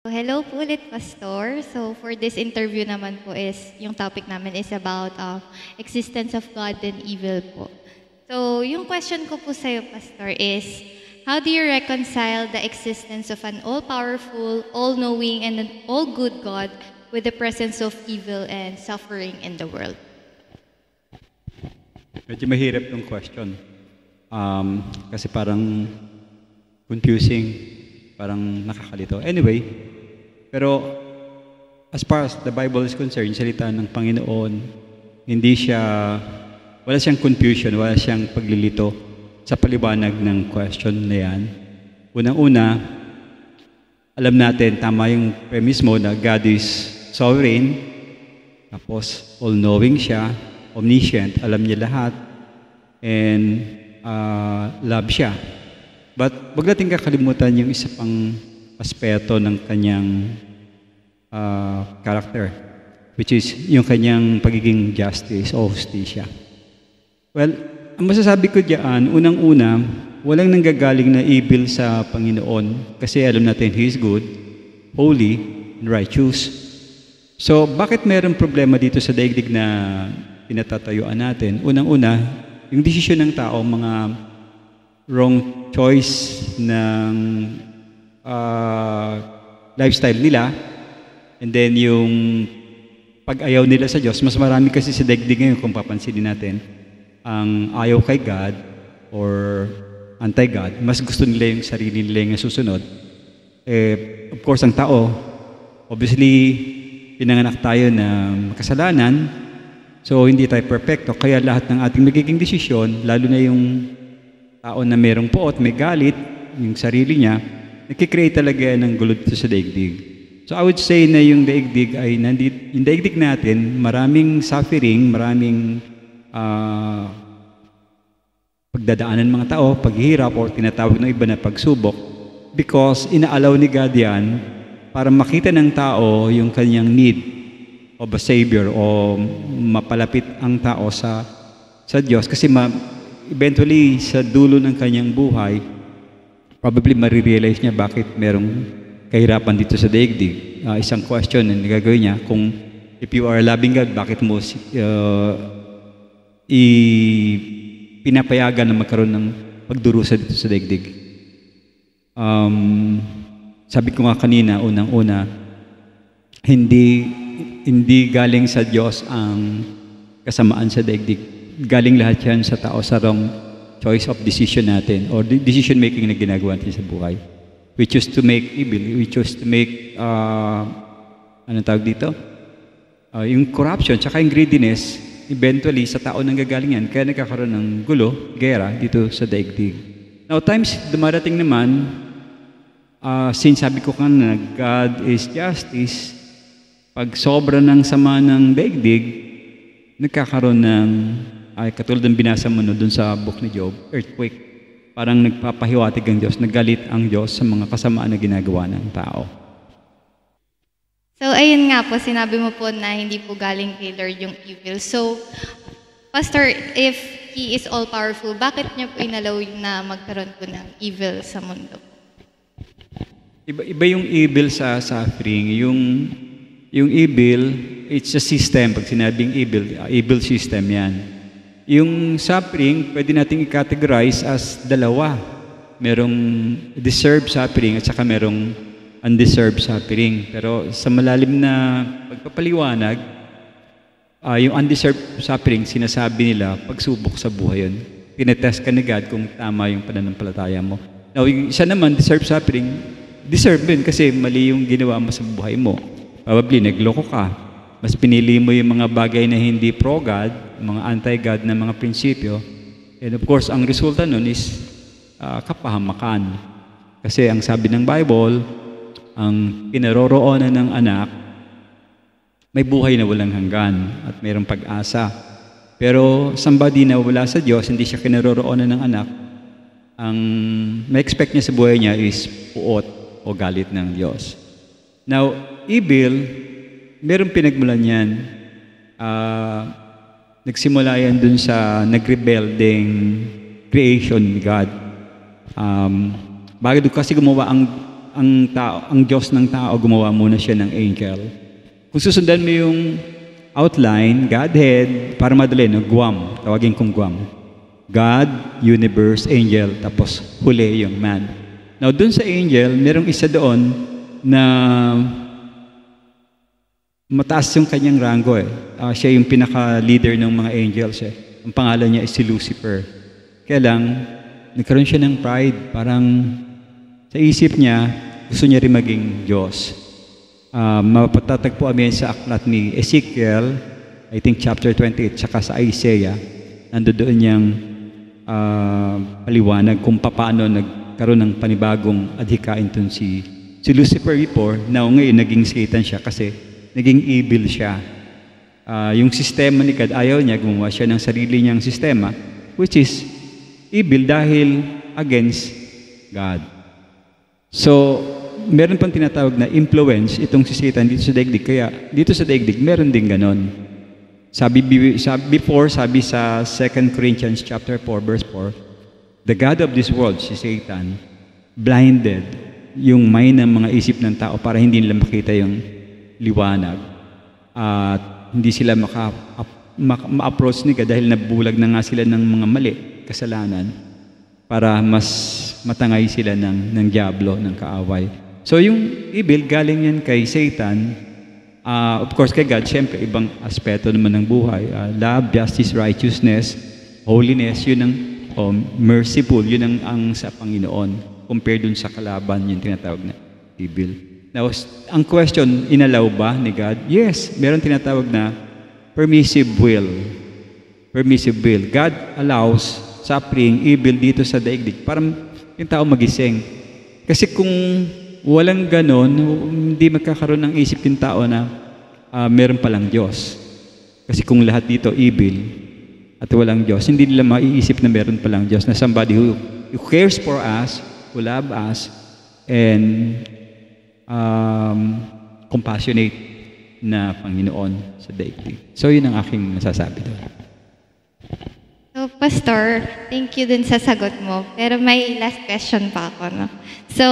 Hello po ulit, Pastor. So for this interview naman po is, yung topic namin is about existence of God and evil po. So yung question ko po sa'yo, Pastor, is how do you reconcile the existence of an all-powerful, all-knowing, and an all-good God with the presence of evil and suffering in the world? Medyo mahirap yung question. Kasi parang confusing, parang nakakalito. Anyway, pero as far as the Bible is concerned, salita ng Panginoon, wala siyang confusion, wala siyang paglilito sa paliwanag ng question na yan. Unang-una, alam natin, tama yung premise mo na God is sovereign, tapos all-knowing siya, omniscient, alam niya lahat, and love siya. But wag natin kakalimutan yung isa pang aspeto ng kanyang character, which is yung kanyang pagiging justice o justisya. Well, ang masasabi ko diyan, unang-una, walang nanggagaling na evil sa Panginoon kasi alam natin He is good, holy, and righteous. So, bakit mayroong problema dito sa daigdig na pinatatayuan natin? Unang-una, yung desisyon ng tao, mga wrong choice ng lifestyle nila, and then yung pag-ayaw nila sa Diyos. Mas marami kasi sa daigdig ngayon kung papansinin natin ang ayaw kay God or anti-God. Mas gusto nila yung sarili nila yung susunod. Of course, ang tao, obviously, pinanganak tayo na kasalanan, so hindi tayo perfecto. Kaya lahat ng ating magiging desisyon, lalo na yung tao na merong poot, may galit, yung sarili niya, nagkikreate talaga ng gulo dito sa daigdig. So I would say na yung daigdig ay yung daigdig natin, maraming suffering, maraming pagdadaanan mga tao, paghihirap, or tinatawag ng iba na pagsubok, because inaalaw ni God yan para makita ng tao yung kanyang need of a Savior o mapalapit ang tao sa Diyos. Kasi eventually, sa dulo ng kanyang buhay, probably marirealize niya bakit merong kahirapan dito sa daigdig. Isang question na nagagawin niya, kung if you are a loving God, bakit mo pinapayagan na magkaroon ng pagdurusa dito sa daigdig? Sabi ko nga kanina, unang-una, hindi galing sa Diyos ang kasamaan sa daigdig. Galing lahat yan sa tao sa wrong choice of decision natin or decision making na ginagawa natin sa buhay. We choose to make evil. We choose to make, anong tawag dito? Yung corruption, tsaka yung greediness, eventually sa tao nanggagaling yan. Kaya nagkakaroon ng gulo, gera dito sa daigdig. Now, times dumarating naman, since sabi ko kanina, God is justice, pag sobra ng sama ng daigdig, nagkakaroon ng katulad ng binasa mo dun sa book ni Job, earthquake. Parang nagpapahiwatig ang Diyos, naggalit ang Diyos sa mga kasamaan na ginagawa ng tao. So ayun nga po, sinabi mo po na hindi po galing kay Lord yung evil. So, Pastor, if He is all-powerful, bakit niya po inalaw na magkaroon po ng evil sa mundo? Iba yung evil sa suffering. Yung evil, it's a system. Pag sinabing evil system yan. Yung suffering, pwede nating i-categorize as dalawa. Merong deserved suffering at saka merong undeserved suffering. Pero sa malalim na pagpapaliwanag, yung undeserved suffering, sinasabi nila, pagsubok sa buhay yun. Tinetest ka ni God kung tama yung pananampalataya mo. Now, yung isa naman, deserved suffering, deserve din kasi mali yung ginawa mo sa buhay mo. Probably, nagloko ka. Mas pinili mo yung mga bagay na hindi pro-God, mga anti-God na mga prinsipyo. And of course, ang resulta nun is kapahamakan. Kasi ang sabi ng Bible, ang kinaroroonan ng anak, may buhay na walang hanggan at mayroong pag-asa. Pero somebody na wala sa Diyos, hindi siya kinaroroonan ng anak, ang ma-expect niya sa buhay niya is puot o galit ng Diyos. Now, evil, merong pinagmulan yan. Nagsimula yan dun sa nag-rebelding creation ni God. Bakit kasi gumawa ang ang Diyos ng tao, gumawa muna siya ng angel. Kung susundan mo yung outline, Godhead, para madali, no? Guam, tawagin kong Guam. God, universe, angel, tapos huli yung man. Now, dun sa angel, merong isa doon na mataas yung kanyang rango eh. Siya yung pinaka-leader ng mga angels eh. Ang pangalan niya is si Lucifer. Kaya lang, nagkaroon siya ng pride. Parang sa isip niya, gusto niya rin maging Diyos. Mapatatagpuan mo yan sa aklat ni Ezekiel, I think chapter 28, saka sa Isaiah. Nandoon niyang paliwanag kung paano nagkaroon ng panibagong adhikain dun si Lucifer before. Now ngayon naging Satan siya kasi naging evil siya. Yung sistema ni God, ayaw niya, gumawa siya ng sarili niyang sistema, which is evil dahil against God. So, meron pang tinatawag na influence itong si Satan dito sa daigdig. Kaya dito sa daigdig, meron din ganon. Sabi sa 2 Corinthians chapter 4, verse 4, the God of this world, si Satan, blinded yung mind ng mga isip ng tao para hindi nila makita yung liwanag. At hindi sila ma-approach ni God dahil nabulag na nga sila ng mga mali, kasalanan, para mas matangay sila ng diablo, ng kaaway. So yung evil, galing yan kay Satan. Of course, kay God, syempre, ibang aspeto naman ng buhay. Love, justice, righteousness, holiness, yun ang merciful, yun ang sa Panginoon. Compared dun sa kalaban, yung tinatawag na evil. Now, ang question, inalaw ba ni God? Yes, meron tinatawag na permissive will. Permissive will. God allows suffering, evil dito sa daigdig para yung tao magising. Kasi kung walang ganon, hindi magkakaroon ng isip yung tao na meron palang Diyos. Kasi kung lahat dito evil at walang Diyos, hindi nila maiisip na meron palang Diyos, na somebody who cares for us, who love us, and compassionate na Panginoon sa daigdig. So, yun ang aking masasabi doon. So, Pastor, thank you din sa sagot mo. Pero may last question pa ako, no? So,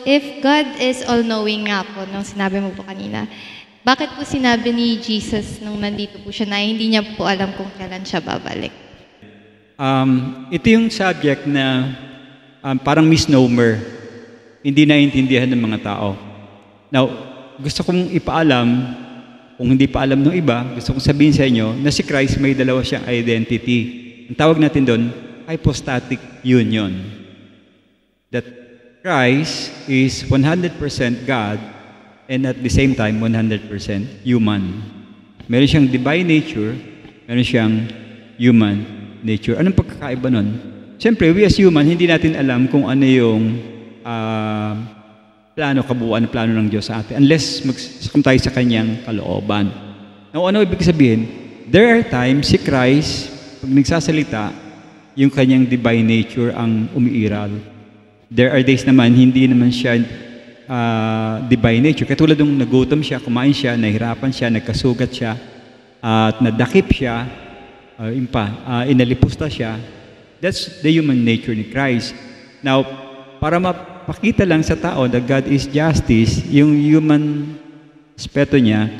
if God is all-knowing nga po, nung sinabi mo po kanina, bakit po sinabi ni Jesus nung nandito po siya na hindi niya po alam kung kailan siya babalik? Ito yung subject na parang misnomer. Hindi naiintindihan ng mga tao. Now, gusto kong ipaalam, kung hindi pa alam ng iba, gusto kong sabihin sa inyo na si Christ may dalawa siyang identity. Ang tawag natin doon, hypostatic union. That Christ is 100% God and at the same time 100% human. Meron siyang divine nature, meron siyang human nature. Anong pagkakaiba nun? Siyempre, we as human, hindi natin alam kung ano yung kabuuan ng plano ng Diyos sa atin unless magsakam tayo sa kanyang kalooban. Now, ano ibig sabihin? There are times si Christ, pag nagsasalita, yung kanyang divine nature ang umiiral. There are days naman, hindi naman siya divine nature. Katulad nung nagutom siya, kumain siya, nahirapan siya, nagkasugat siya, at nadakip siya, inalipusta siya. That's the human nature ni Christ. Now, para mapakita lang sa tao na God is justice, yung human aspeto niya,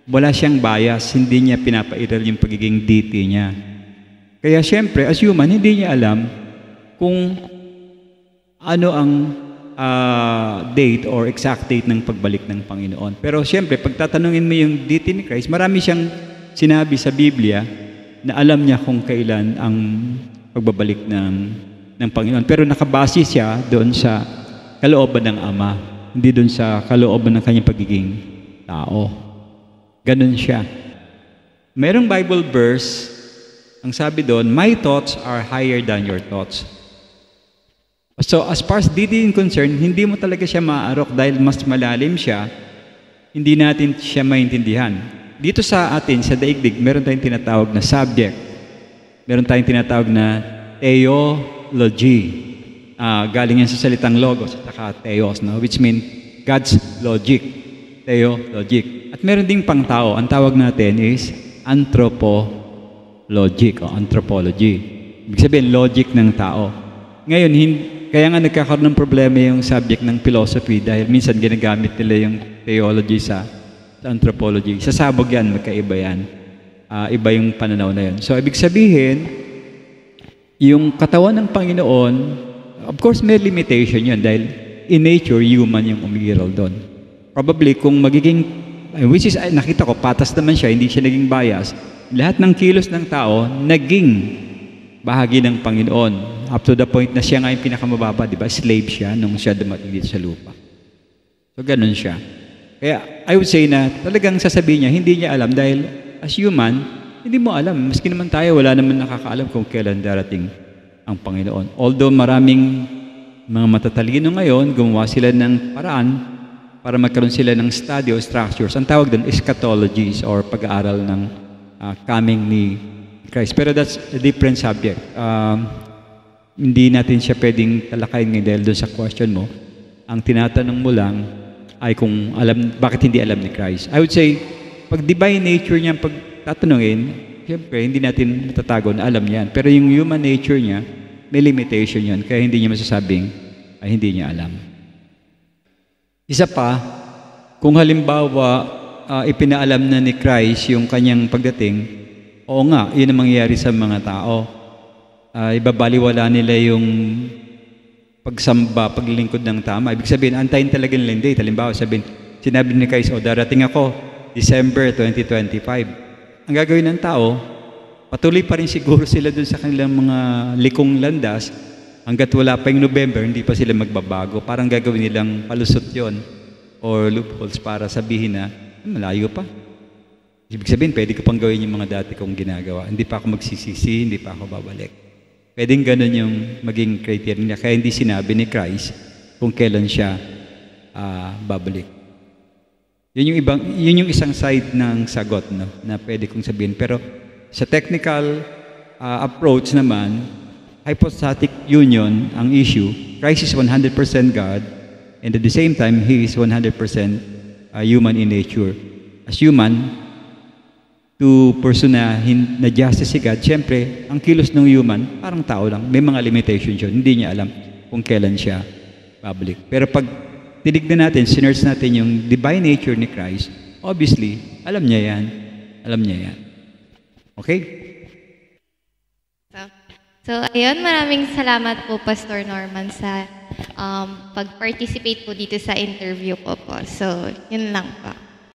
wala siyang bias, hindi niya pinapairal yung pagiging deity niya. Kaya siyempre, as human, hindi niya alam kung ano ang date or exact date ng pagbalik ng Panginoon. Pero siyempre, pag tatanungin mo yung deity ni Christ, marami siyang sinabi sa Biblia na alam niya kung kailan ang pagbabalik ng Panginoon. Pero nakabase siya doon sa kalooban ng Ama, hindi doon sa kalooban ng kanyang pagiging tao. Ganun siya. Merong Bible verse, ang sabi doon, my thoughts are higher than your thoughts. So as far as deity is concerned, hindi mo talaga siya maaarok dahil mas malalim siya, hindi natin siya maintindihan. Dito sa atin, sa daigdig, meron tayong tinatawag na subject. Meron tayong tinatawag na theology. Galing yan sa salitang logos at saka theos, no? Which mean God's logic. Theologic. At meron ding pang tao. Ang tawag natin is anthropologic o anthropology. Ibig sabihin, logic ng tao. Ngayon, kaya nga nagkakaroon ng problema yung subject ng philosophy dahil minsan ginagamit nila yung theology sa anthropology. Sa sabog yan, magkaiba yan. Iba yung pananaw na yun. So, ibig sabihin, yung katawan ng Panginoon, of course, may limitation yun dahil in nature, human yung umiiral doon. Probably, kung magiging, which is, nakita ko, patas naman siya, hindi siya naging bias, lahat ng kilos ng tao, naging bahagi ng Panginoon. Up to the point na siya nga yung pinakamababa, di ba? Slave siya nung siya dumating dito sa lupa. So, ganun siya. Kaya, I would say na talagang sasabihin niya, hindi niya alam dahil as human, hindi mo alam. Maski naman tayo, wala naman nakakaalam kung kailan darating ang Panginoon. Although maraming mga matatalino ngayon, gumawa sila ng paraan para magkaroon sila ng study o structures. Ang tawag doon, eschatologies or pag-aaral ng coming ni Christ. Pero that's a different subject. Hindi natin siya pwedeng talakayin ngayon dahil doon sa question mo. Ang tinatanong mo lang ay kung alam, bakit hindi alam ni Christ. I would say, pag divine nature niya pag tatanungin, siyempre, hindi natin matatago na alam niyan. Pero yung human nature niya, may limitation yan. Kaya hindi niya masasabing ay hindi niya alam. Isa pa, kung halimbawa, ipinaalam na ni Christ yung kanyang pagdating, oo nga, yun ang mangyayari sa mga tao. Ibabaliwala nila yung pagsamba, paglilingkod ng tama. Ibig sabihin, antayin talaga nila hindi. Halimbawa, sinabi ni Christ, darating ako, December 2025. Ang gagawin ng tao, patuloy pa rin siguro sila dun sa kanilang mga likong landas hanggat wala pa yung November, hindi pa sila magbabago. Parang gagawin nilang palusot yon or loopholes para sabihin na, malayo pa. Ibig sabihin, pwede ko pang gawin yung mga dati kong ginagawa. Hindi pa ako magsisisi, hindi pa ako babalik. Pwedeng ganun yung maging criteria niya. Kaya hindi sinabi ni Christ kung kailan siya babalik. Yun yung isang side ng sagot, no, na pwede kong sabihin. Pero sa technical approach naman, hypostatic union ang issue. Christ is 100% God and at the same time, He is 100% human in nature. As human, to person na justice si God, siyempre, ang kilos ng human, parang tao lang. May mga limitations yun. Hindi niya alam kung kailan siya babalik. Pero pag tinignan natin, sinerge natin yung divine nature ni Christ, obviously, alam niya yan. Alam niya yan. Okay? So, ayun, maraming salamat po, Pastor Norman, sa pag-participate po dito sa interview ko po. So, yun lang po.